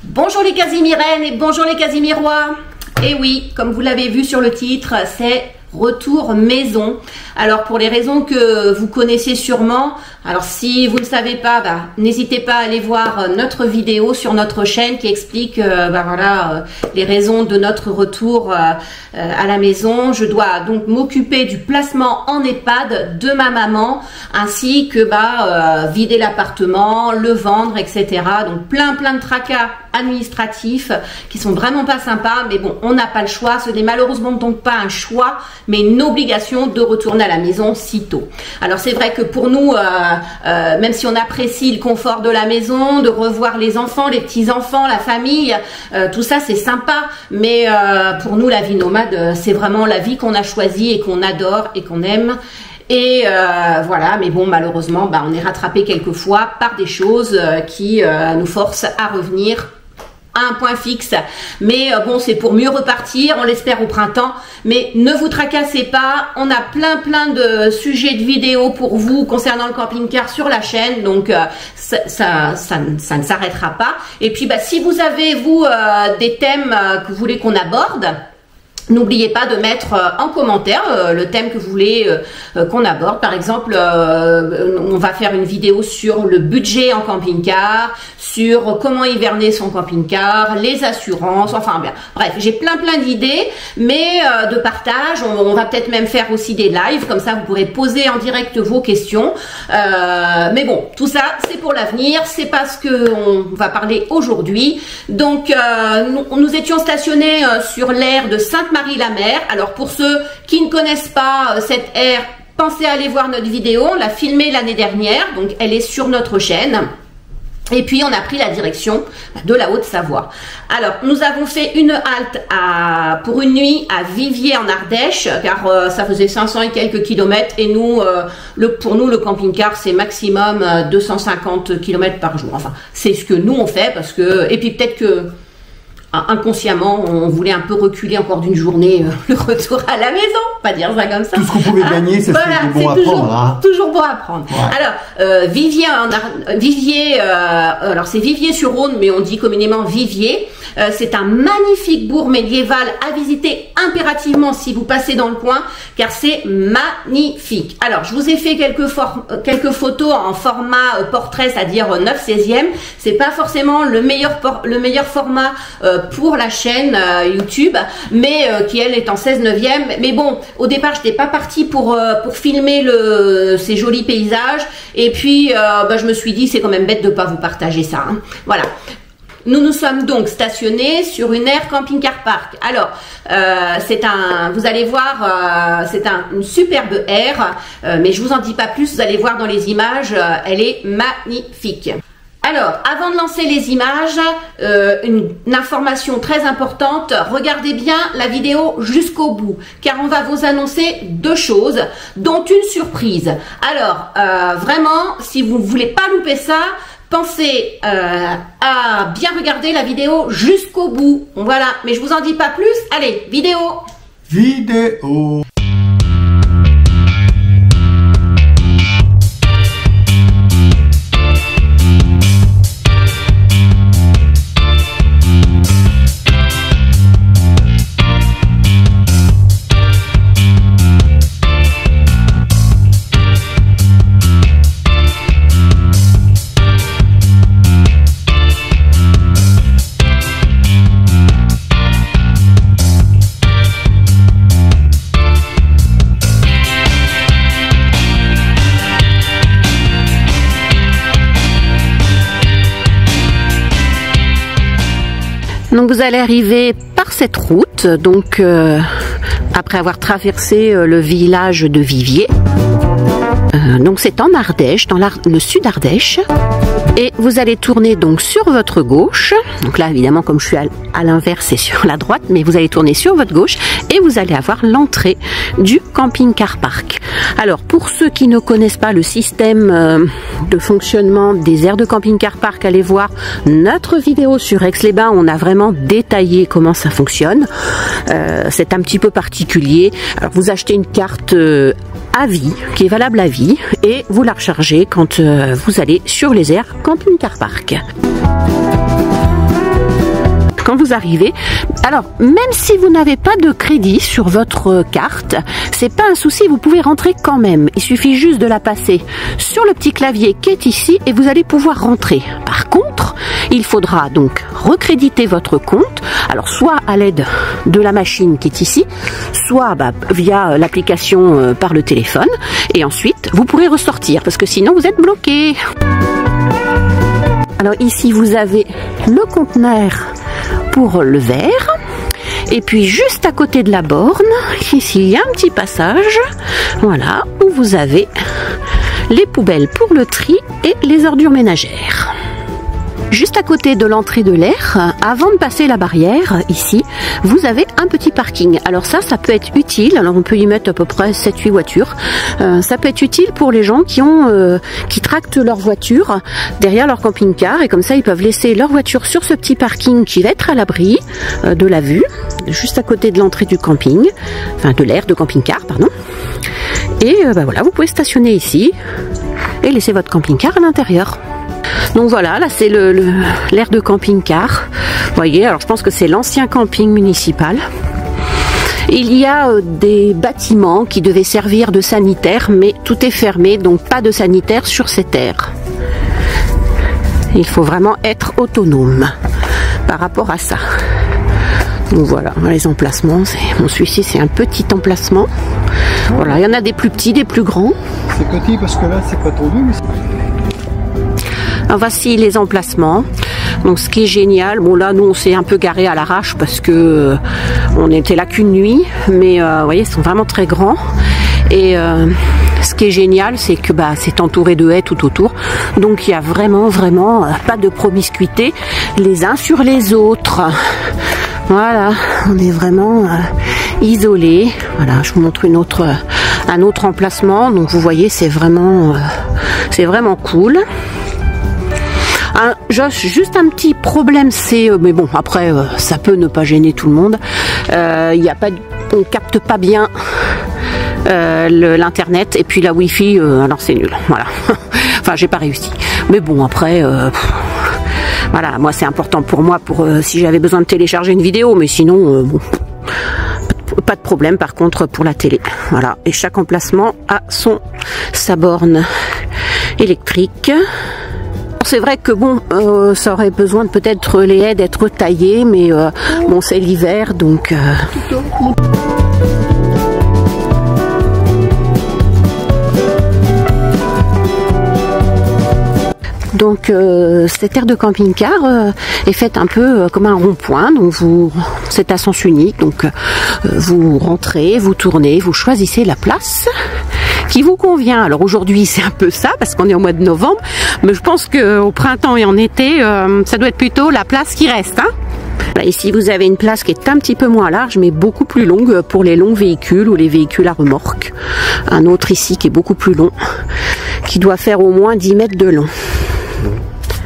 Bonjour les Casimirennes et bonjour les Casimirois. Et oui, comme vous l'avez vu sur le titre, c'est retour maison. Alors pour les raisons que vous connaissez sûrement, alors si vous ne savez pas, n'hésitez pas à aller voir notre vidéo sur notre chaîne qui explique les raisons de notre retour à la maison. Je dois donc m'occuper du placement en EHPAD de ma maman, ainsi que vider l'appartement, le vendre, etc. Donc plein de tracas administratifs qui sont vraiment pas sympas, mais bon, on n'a pas le choix. Ce n'est malheureusement donc pas un choix, mais une obligation de retourner à la maison si tôt. Alors c'est vrai que pour nous, même si on apprécie le confort de la maison, de revoir les enfants, les petits-enfants, la famille, tout ça c'est sympa, mais pour nous la vie nomade, c'est vraiment la vie qu'on a choisie et qu'on adore et qu'on aime. Et voilà, mais bon, malheureusement, on est rattrapé quelquefois par des choses qui nous forcent à revenir à un point fixe. Mais bon, c'est pour mieux repartir, on l'espère au printemps. Mais ne vous tracassez pas, on a plein de sujets de vidéos pour vous concernant le camping-car sur la chaîne, donc ça ne s'arrêtera pas. Et puis si vous avez vous des thèmes que vous voulez qu'on aborde, n'oubliez pas de mettre en commentaire le thème que vous voulez qu'on aborde. Par exemple, on va faire une vidéo sur le budget en camping-car, sur comment hiverner son camping-car, les assurances, enfin bien. Bref, j'ai plein d'idées, mais de partage. On va peut-être même faire aussi des lives, comme ça vous pourrez poser en direct vos questions. Mais bon, tout ça c'est pour l'avenir, c'est pas ce qu'on va parler aujourd'hui. Donc nous étions stationnés sur l'aire de Sainte-Marie-la-Mer. Alors pour ceux qui ne connaissent pas cette aire, pensez à aller voir notre vidéo, on l'a filmée l'année dernière, donc elle est sur notre chaîne. Et puis on a pris la direction de la Haute-Savoie. Alors nous avons fait une halte pour une nuit à Viviers en Ardèche, car ça faisait 500 et quelques kilomètres, et nous, pour nous le camping-car c'est maximum 250 km par jour. Enfin c'est ce que nous on fait, parce que, et puis peut-être que inconsciemment, on voulait un peu reculer encore d'une journée le retour à la maison, pas dire ça comme ça. Tout ce qu'on pouvait gagner, c'est bon à prendre. Toujours bon à prendre. Ouais. Alors, Viviers, alors c'est Viviers-sur-Rhône, mais on dit communément Viviers. C'est un magnifique bourg médiéval à visiter impérativement si vous passez dans le coin, car c'est magnifique. Alors, je vous ai fait quelques photos en format portrait, c'est-à-dire 9/16e. C'est pas forcément le meilleur format pour la chaîne YouTube, mais qui elle est en 16/9e. Mais bon, au départ j'étais pas partie pour filmer ces jolis paysages, et puis je me suis dit c'est quand même bête de pas vous partager ça, hein. Voilà. Nous sommes donc stationnés sur une aire camping-car park. Alors, vous allez voir, c'est une superbe aire, mais je vous en dis pas plus, vous allez voir dans les images, elle est magnifique. Alors, avant de lancer les images, une information très importante, regardez bien la vidéo jusqu'au bout, car on va vous annoncer deux choses, dont une surprise. Alors, vraiment, si vous ne voulez pas louper ça, pensez à bien regarder la vidéo jusqu'au bout. Voilà, mais je vous en dis pas plus. Allez, vidéo. Vidéo. Donc vous allez arriver par cette route, donc après avoir traversé le village de Viviers. Donc c'est en Ardèche, dans le sud Ardèche. Et vous allez tourner donc sur votre gauche. Donc là évidemment comme je suis à l'inverse c'est sur la droite, mais vous allez tourner sur votre gauche et vous allez avoir l'entrée du camping-car park. Alors pour ceux qui ne connaissent pas le système de fonctionnement des aires de camping-car park, allez voir notre vidéo sur Aix-les-Bains, on a vraiment détaillé comment ça fonctionne. C'est un petit peu particulier. Alors vous achetez une carte à vie, qui est valable à vie, et vous la rechargez quand vous allez sur les aires camping-car park. vous arrivez. Alors, même si vous n'avez pas de crédit sur votre carte, c'est pas un souci, vous pouvez rentrer quand même. Il suffit juste de la passer sur le petit clavier qui est ici et vous allez pouvoir rentrer. Par contre, il faudra donc recréditer votre compte, alors soit à l'aide de la machine qui est ici, soit via l'application par le téléphone, et ensuite vous pourrez ressortir parce que sinon vous êtes bloqué. Alors ici vous avez le conteneur pour le verre, et puis juste à côté de la borne, ici il y a un petit passage, voilà, où vous avez les poubelles pour le tri et les ordures ménagères. Juste à côté de l'entrée de l'air, avant de passer la barrière, ici, vous avez un petit parking. Alors ça peut être utile. Alors on peut y mettre à peu près 7-8 voitures. Ça peut être utile pour les gens qui tractent leur voiture derrière leur camping-car. Et comme ça, ils peuvent laisser leur voiture sur ce petit parking qui va être à l'abri de la vue, juste à côté de l'entrée du camping. Enfin, de l'aire de camping-car, pardon. Et voilà, vous pouvez stationner ici et laisser votre camping-car à l'intérieur. Donc voilà, là c'est l'aire de camping-car. Vous voyez, alors je pense que c'est l'ancien camping municipal. Il y a des bâtiments qui devaient servir de sanitaire, mais tout est fermé, donc pas de sanitaire sur cette aire. Il faut vraiment être autonome par rapport à ça. Donc voilà, les emplacements. Bon, celui-ci c'est un petit emplacement. Voilà, il y en a des plus petits, des plus grands. C'est petit parce que là c'est pas tendu, mais voici les emplacements. Donc ce qui est génial, bon là nous on s'est un peu garé à l'arrache parce que on n'était là qu'une nuit, mais vous voyez, ils sont vraiment très grands. Et ce qui est génial, c'est que c'est entouré de haies tout autour, donc il y a vraiment pas de promiscuité les uns sur les autres. Voilà, on est vraiment isolés. Voilà, je vous montre un autre emplacement. Donc vous voyez, c'est vraiment cool. Juste un petit problème, c'est, mais bon, après ça peut ne pas gêner tout le monde. On capte pas bien l'internet, et puis la wifi, alors c'est nul. Voilà. Enfin, j'ai pas réussi. Mais bon, après, voilà, moi c'est important pour moi si j'avais besoin de télécharger une vidéo, mais sinon, bon, pas de problème. Par contre, pour la télé, voilà. Et chaque emplacement a sa borne électrique. C'est vrai que bon, ça aurait besoin de peut-être les haies d'être taillées, mais bon, c'est l'hiver, donc. Donc cette aire de camping-car est faite un peu comme un rond-point, donc c'est à sens unique, donc vous rentrez, vous tournez, vous choisissez la place qui vous convient. Alors aujourd'hui c'est un peu ça parce qu'on est au mois de novembre, mais je pense qu'au printemps et en été ça doit être plutôt la place qui reste, hein. Là, ici vous avez une place qui est un petit peu moins large mais beaucoup plus longue pour les longs véhicules ou les véhicules à remorque. Un autre ici qui est beaucoup plus long, qui doit faire au moins 10 mètres de long.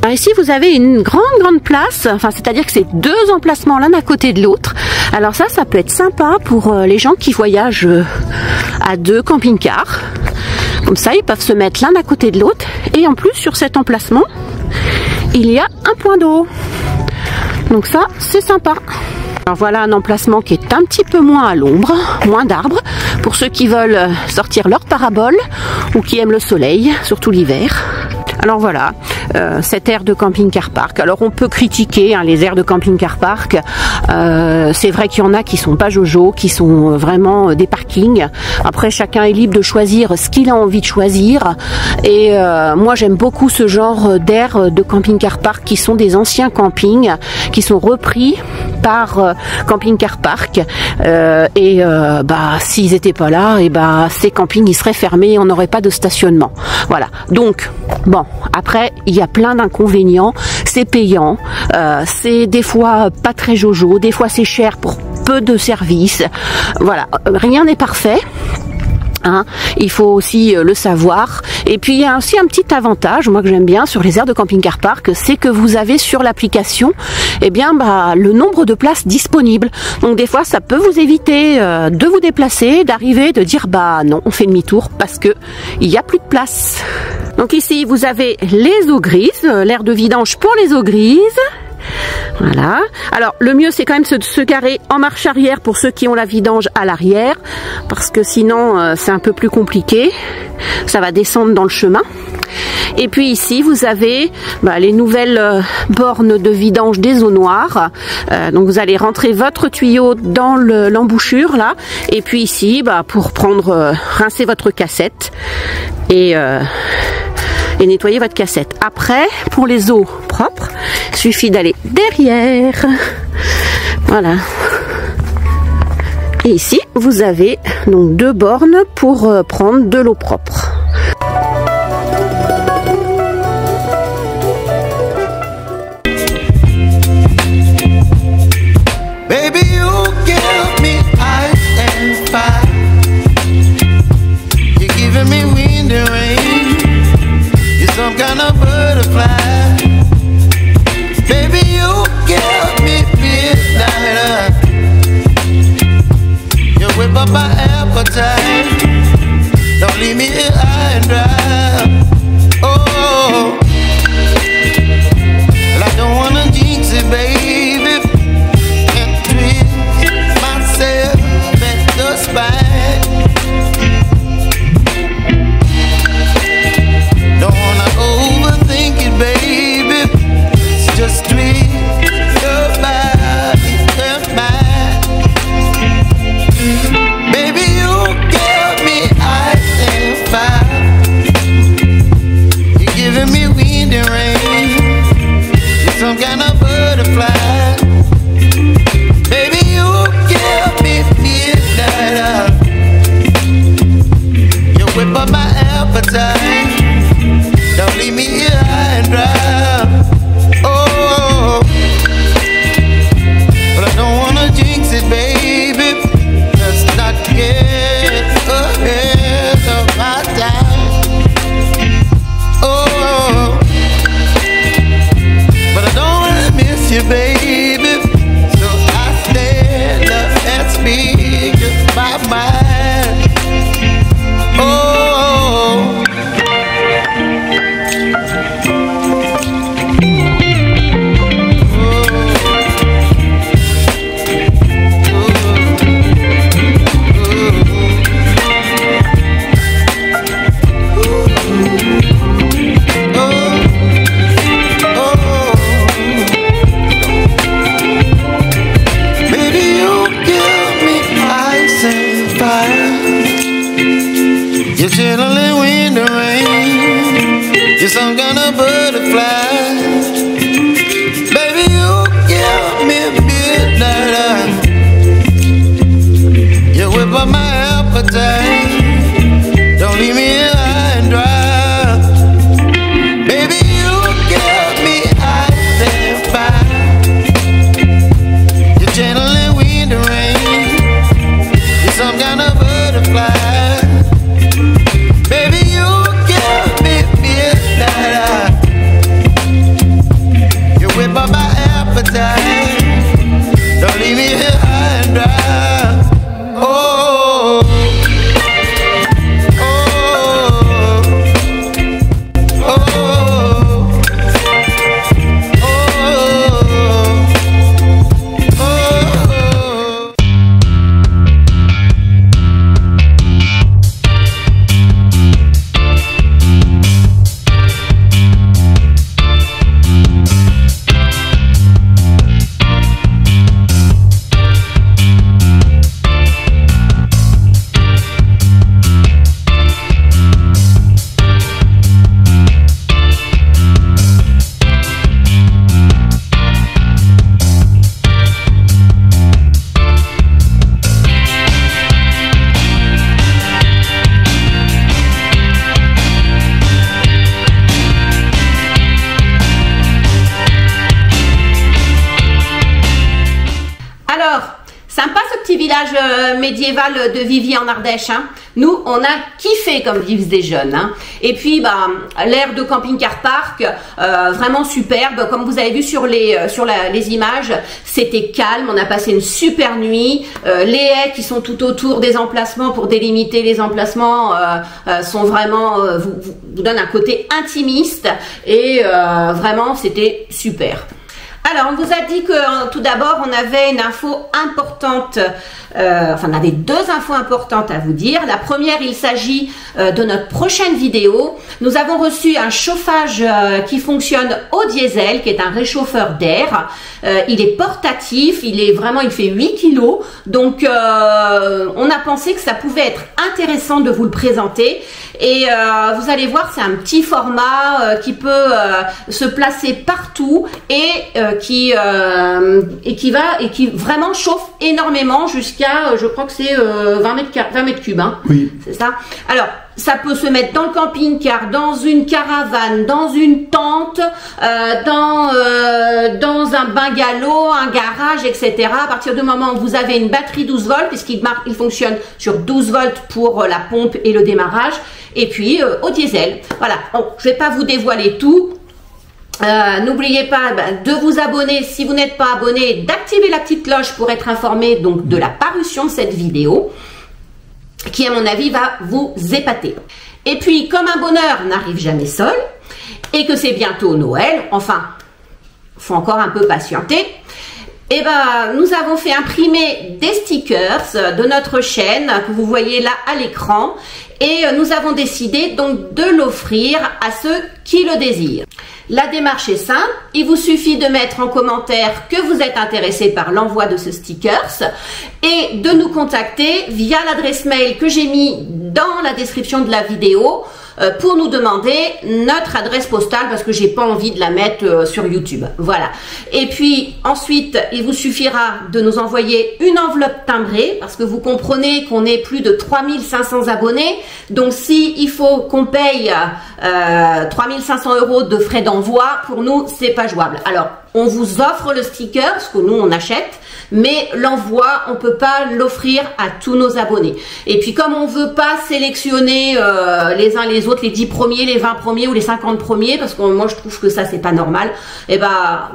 Alors ici vous avez une grande place, enfin c'est-à-dire que c'est deux emplacements l'un à côté de l'autre. Alors ça peut être sympa pour les gens qui voyagent à deux camping-cars. Comme ça ils peuvent se mettre l'un à côté de l'autre, et en plus sur cet emplacement il y a un point d'eau. Donc ça c'est sympa. Alors voilà un emplacement qui est un petit peu moins à l'ombre, moins d'arbres, pour ceux qui veulent sortir leur parabole ou qui aiment le soleil, surtout l'hiver. Alors voilà, cette aire de camping-car park. Alors on peut critiquer les aires de camping-car park. C'est vrai qu'il y en a qui sont pas jojo, qui sont vraiment des parkings. Après chacun est libre de choisir ce qu'il a envie de choisir. Et moi j'aime beaucoup ce genre d'aires de camping-car park qui sont des anciens campings, qui sont repris par camping-car park. S'ils n'étaient pas là, ces campings ils seraient fermés et on n'aurait pas de stationnement. Voilà. Donc bon. Après, il y a plein d'inconvénients, c'est payant, c'est des fois pas très jojo, des fois c'est cher pour peu de services. Voilà, rien n'est parfait. Hein, il faut aussi le savoir. Et puis il y a aussi un petit avantage, moi que j'aime bien sur les aires de camping-car park, c'est que vous avez sur l'application le nombre de places disponibles. Donc des fois ça peut vous éviter de vous déplacer, d'arriver, de dire non, on fait demi-tour parce que il y a plus de place. Donc ici vous avez les eaux grises, l'aire de vidange pour les eaux grises. Voilà. Alors le mieux c'est quand même de se garer en marche arrière pour ceux qui ont la vidange à l'arrière, parce que sinon c'est un peu plus compliqué. Ça va descendre dans le chemin. Et puis ici vous avez les nouvelles bornes de vidange des eaux noires. Donc vous allez rentrer votre tuyau dans l'embouchure là, et puis ici pour prendre rincer votre cassette et nettoyer votre cassette. Après, pour les eaux propres, il suffit d'aller derrière. Voilà. Et ici, vous avez donc 2 bornes pour prendre de l'eau propre. Baby, you give me ice and fire. You're giving me wind and rain. You're some kind of butterfly. Baby, you give me midnight. You whip up my appetite. Don't leave me here high and dry. Oh, well, I don't wanna jinx it, baby, and twist myself at the spine. Don't wanna overthink it, baby. It's just twist your body and mine. Baby, you give me ice and fire. You're giving me wind and rain. You're some kind of butterfly. Baby, you give me midnight. You whip up my appetite. Don't leave me here high and dry. Oh, but I don't wanna jinx it, baby. Let's not get ahead of my time. Oh, but I don't wanna miss you, baby. So I stand up and speak my mind. Oh. You're chilling wind and rain. You're some kind of butterfly. Baby, you give me midnight. You whip up my appetite. Don't leave me here high and dry. Baby, you give me ice and fire. You're chilling wind and rain. You're some kind of butterfly. By my appetite. Don't leave me here high and dry. Oh, oh, oh, oh, oh. Village médiéval de Viviers en Ardèche, hein. Nous on a kiffé comme disent des jeunes, hein. Et puis l'air de camping-car park vraiment superbe, comme vous avez vu sur les images, c'était calme, on a passé une super nuit. Les haies qui sont tout autour des emplacements pour délimiter les emplacements sont vraiment vous donnent un côté intimiste et vraiment c'était super. Alors, on vous a dit que tout d'abord, on avait une info importante, on avait deux infos importantes à vous dire. La première, il s'agit de notre prochaine vidéo. Nous avons reçu un chauffage qui fonctionne au diesel, qui est un réchauffeur d'air. Il est portatif, il fait 8 kilos. Donc, on a pensé que ça pouvait être intéressant de vous le présenter. Et vous allez voir, c'est un petit format qui peut se placer partout et qui vraiment chauffe énormément jusqu'à, je crois que c'est 20 mètres cubes. Hein. Oui. C'est ça. Alors, ça peut se mettre dans le camping-car, dans une caravane, dans une tente, dans un bungalow, un garage, etc. À partir du moment où vous avez une batterie 12 volts, puisqu'il fonctionne sur 12 volts pour la pompe et le démarrage, et puis au diesel. Voilà, bon, je ne vais pas vous dévoiler tout. N'oubliez pas de vous abonner si vous n'êtes pas abonné, d'activer la petite cloche pour être informé donc de la parution de cette vidéo, qui à mon avis va vous épater. Et puis, comme un bonheur n'arrive jamais seul, et que c'est bientôt Noël, enfin, faut encore un peu patienter, et nous avons fait imprimer des stickers de notre chaîne que vous voyez là à l'écran, et nous avons décidé donc de l'offrir à ceux qui le désirent. La démarche est simple, il vous suffit de mettre en commentaire que vous êtes intéressé par l'envoi de ce stickers et de nous contacter via l'adresse mail que j'ai mis dans la description de la vidéo pour nous demander notre adresse postale parce que j'ai pas envie de la mettre sur YouTube. Voilà. Et puis ensuite, il vous suffira de nous envoyer une enveloppe timbrée parce que vous comprenez qu'on est plus de 3500 abonnés. Donc si il faut qu'on paye 3500 € de frais d'envoi, pour nous, c'est pas jouable. Alors, on vous offre le sticker, ce que nous on achète, mais l'envoi, on peut pas l'offrir à tous nos abonnés. Et puis comme on veut pas sélectionner les uns les autres, les 10 premiers, les 20 premiers ou les 50 premiers, parce que moi je trouve que ça c'est pas normal, et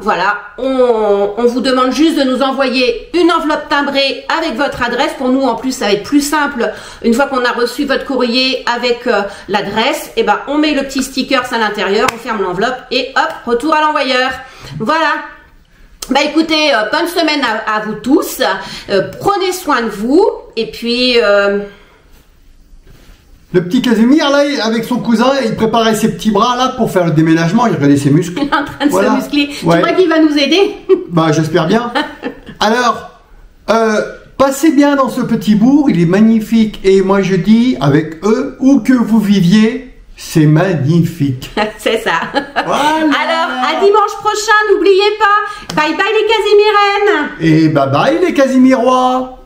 voilà, on vous demande juste de nous envoyer une enveloppe timbrée avec votre adresse. Pour nous en plus ça va être plus simple, une fois qu'on a reçu votre courrier avec l'adresse, on met le petit sticker à l'intérieur, on ferme l'enveloppe et hop, retour à l'envoyeur. Voilà. Écoutez, bonne semaine à vous tous, prenez soin de vous, et puis... Le petit Casimir, là, avec son cousin, il préparait ses petits bras, là, pour faire le déménagement, il regardait ses muscles. Il est en train de se muscler. Ouais. Tu crois qu'il va nous aider? J'espère bien. Alors, passez bien dans ce petit bourg, il est magnifique, et moi je dis, avec eux, où que vous viviez, c'est magnifique. C'est ça. Voilà. Alors, à dimanche prochain, n'oubliez pas. Bye bye les Casimirennes. Et bye bye les Casimirois.